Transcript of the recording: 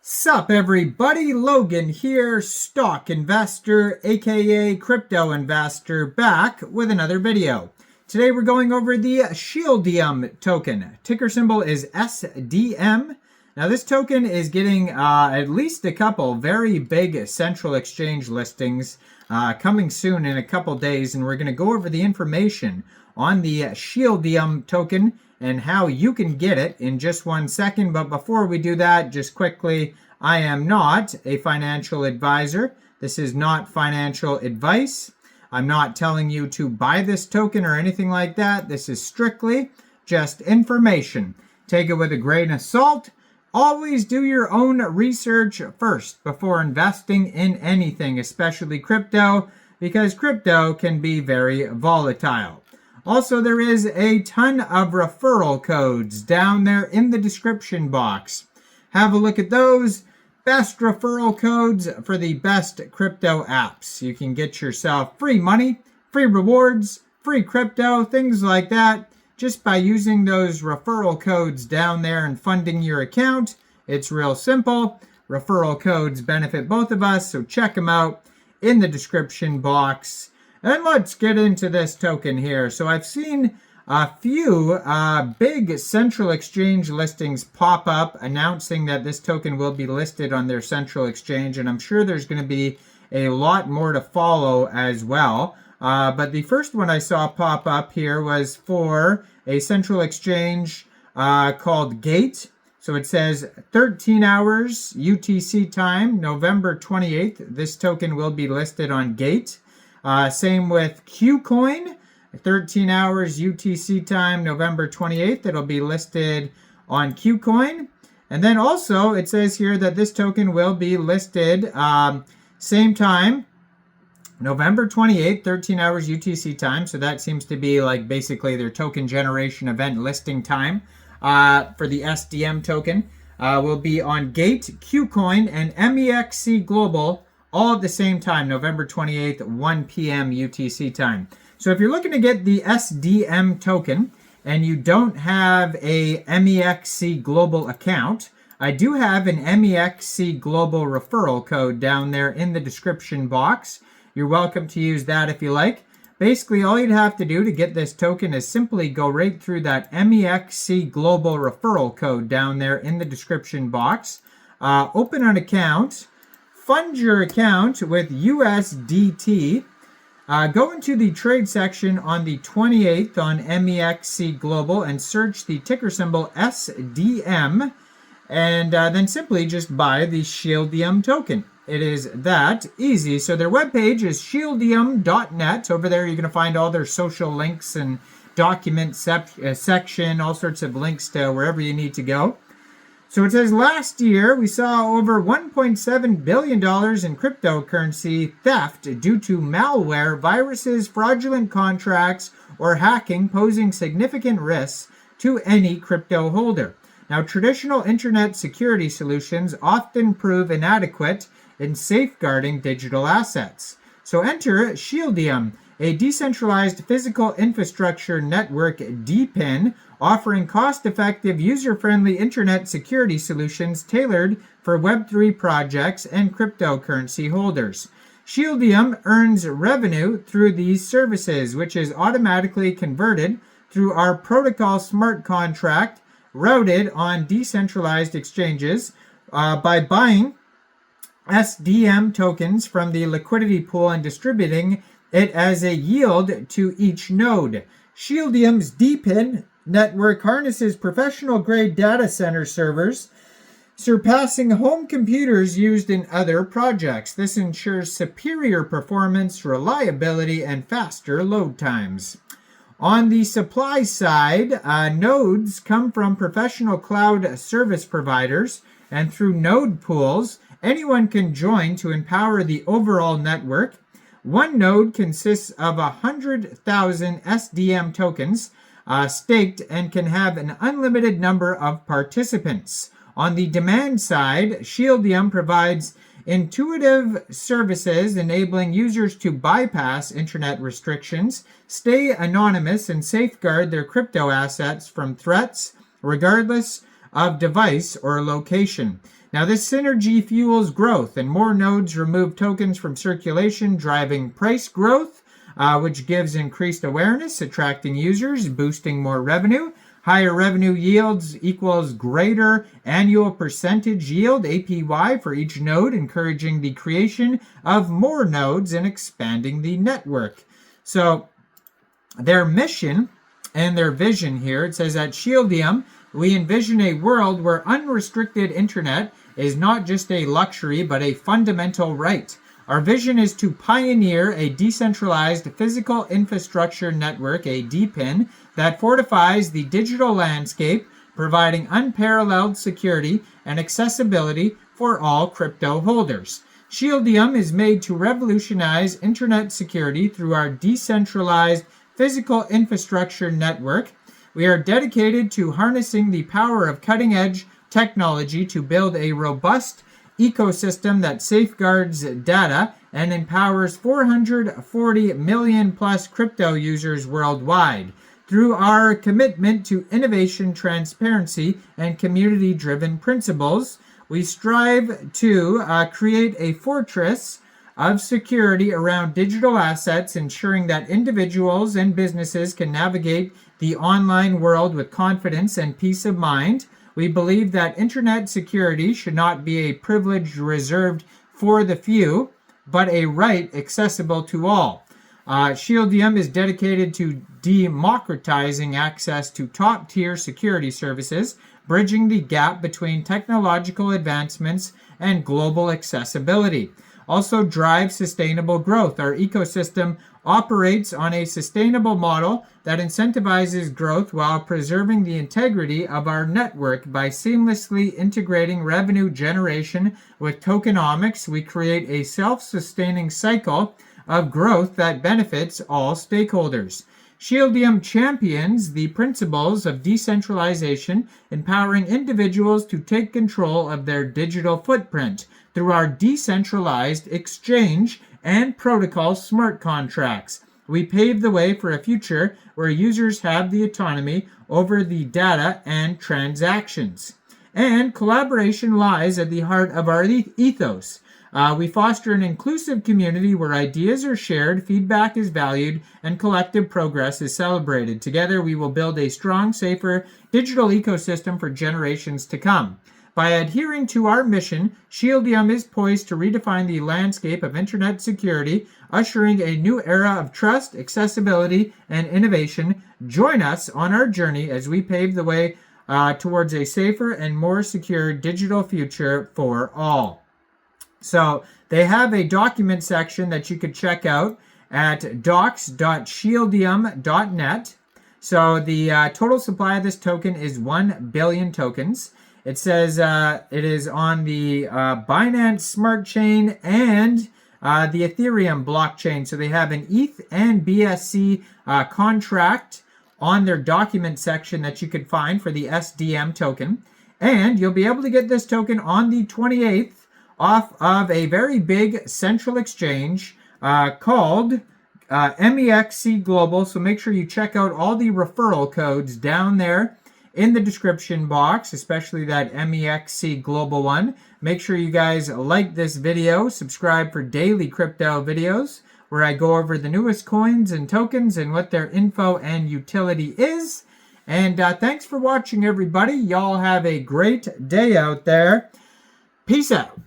Sup everybody, Logan here, stock investor aka crypto investor, back with another video. Today we're going over the Shieldium token. Ticker symbol is SDM. Now this token is getting at least a couple very big central exchange listings coming soon in a couple days, and we're going to go over the information on the Shieldium token and how you can get it in just 1 second. But before we do that, just quickly, I am not a financial advisor. This is not financial advice. I'm not telling you to buy this token or anything like that. This is strictly just information. Take it with a grain of salt. Always do your own research first before investing in anything, especially crypto, because crypto can be very volatile. Also, there is a ton of referral codes down there in the description box. Have a look at those. Best referral codes for the best crypto apps. You can get yourself free money, free rewards, free crypto, things like that, just by using those referral codes down there and funding your account. It's real simple. Referral codes benefit both of us, so check them out in the description box. And let's get into this token here. So I've seen a few big central exchange listings pop up announcing that this token will be listed on their central exchange, and I'm sure there's going to be a lot more to follow as well. But the first one I saw pop up here was for a central exchange called Gate. So it says 13 hours UTC time, November 28th. This token will be listed on Gate. Same with Kucoin, 13 hours UTC time, November 28th. It'll be listed on Kucoin. And then also it says here that this token will be listed same time, November 28th, 13 hours UTC time. So that seems to be like basically their token generation event listing time for the SDM token. Will be on Gate, Kucoin, and Mexc Global all at the same time, November 28th, 1 p.m. UTC time. So if you're looking to get the SDM token and you don't have a Mexc Global account, I do have an Mexc Global referral code down there in the description box. You're welcome to use that if you like. Basically, all you'd have to do to get this token is simply go right through that Mexc Global referral code down there in the description box. Open an account. Fund your account with USDT. Go into the trade section on the 28th on Mexc Global and search the ticker symbol SDM, and then simply just buy the Shieldium token. It is that easy. So their webpage is shieldium.net. Over there you're going to find all their social links and document section, all sorts of links to wherever you need to go. So it says last year we saw over $1.7 billion in cryptocurrency theft due to malware, viruses, fraudulent contracts, or hacking, posing significant risks to any crypto holder. Now, traditional internet security solutions often prove inadequate in safeguarding digital assets. So enter Shieldium, a decentralized physical infrastructure network DPIN, offering cost-effective, user-friendly internet security solutions tailored for Web3 projects and cryptocurrency holders. Shieldium earns revenue through these services, which is automatically converted through our protocol smart contract routed on decentralized exchanges by buying SDM tokens from the liquidity pool and distributing it as a yield to each node. Shieldium's DPIN network harnesses professional-grade data center servers, surpassing home computers used in other projects. This ensures superior performance, reliability, and faster load times. On the supply side, nodes come from professional cloud service providers, and through node pools, anyone can join to empower the overall network. One node consists of 100,000 SDM tokens staked and can have an unlimited number of participants. On the demand side, Shieldium provides intuitive services enabling users to bypass internet restrictions, stay anonymous, and safeguard their crypto assets from threats regardless of device or location. Now, this synergy fuels growth, and more nodes remove tokens from circulation, driving price growth, which gives increased awareness, attracting users, boosting more revenue. Higher revenue yields equals greater annual percentage yield, APY, for each node, encouraging the creation of more nodes and expanding the network. So their mission and their vision here, it says at Shieldium, we envision a world where unrestricted internet is not just a luxury, but a fundamental right. Our vision is to pioneer a decentralized physical infrastructure network, a DPIN, that fortifies the digital landscape, providing unparalleled security and accessibility for all crypto holders. Shieldium is made to revolutionize internet security through our decentralized physical infrastructure network. We are dedicated to harnessing the power of cutting-edge technology to build a robust ecosystem that safeguards data and empowers 440 million plus crypto users worldwide. Through our commitment to innovation, transparency, and community-driven principles, we strive to create a fortress of security around digital assets, ensuring that individuals and businesses can navigate the online world with confidence and peace of mind. We believe that internet security should not be a privilege reserved for the few, but a right accessible to all. Shieldium is dedicated to democratizing access to top-tier security services, bridging the gap between technological advancements and global accessibility. Also drive sustainable growth. Our ecosystem operates on a sustainable model that incentivizes growth while preserving the integrity of our network. By seamlessly integrating revenue generation with tokenomics, we create a self-sustaining cycle of growth that benefits all stakeholders. Shieldium champions the principles of decentralization, empowering individuals to take control of their digital footprint through our decentralized exchange and protocol smart contracts. We pave the way for a future where users have the autonomy over the data and transactions. And collaboration lies at the heart of our ethos. We foster an inclusive community where ideas are shared, feedback is valued, and collective progress is celebrated. Together, we will build a strong, safer digital ecosystem for generations to come. By adhering to our mission, Shieldium is poised to redefine the landscape of internet security, ushering a new era of trust, accessibility, and innovation. Join us on our journey as we pave the way towards a safer and more secure digital future for all. So they have a document section that you could check out at docs.shieldium.net. So the total supply of this token is 1 billion tokens. It says it is on the Binance Smart Chain and the Ethereum blockchain. So they have an ETH and BSC contract on their document section that you could find for the SDM token. And you'll be able to get this token on the 28th off of a very big central exchange called Mexc Global. So make sure you check out all the referral codes down there in the description box, especially that Mexc Global one. Make sure you guys like this video, subscribe for daily crypto videos where I go over the newest coins and tokens and what their info and utility is. And thanks for watching, everybody. Y'all have a great day out there. Peace out.